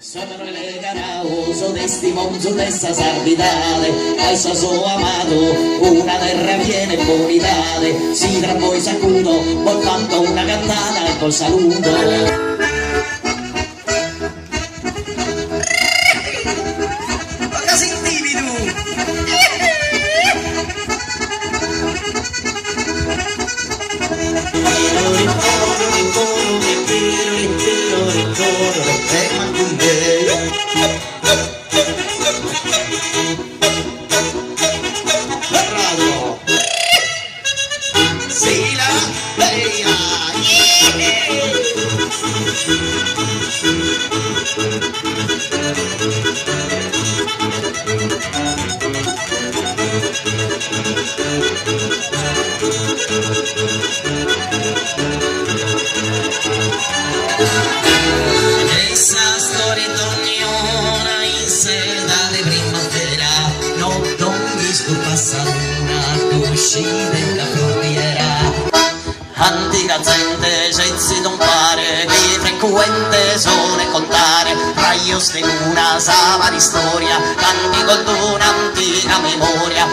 Sopra le carauso testimonianza dessa sarditale, ai suo amato una terra piena e bonitale, si tra voi sacuto, ho fatto una cantata e col saluto. Essa storia d'ognuna in sera di primavera, non ogni scopassatura uscire dalla frontiera. Antica gente, senza non pare, che frequente sono contare, raios di una sava di storia, canti con un'antica memoria.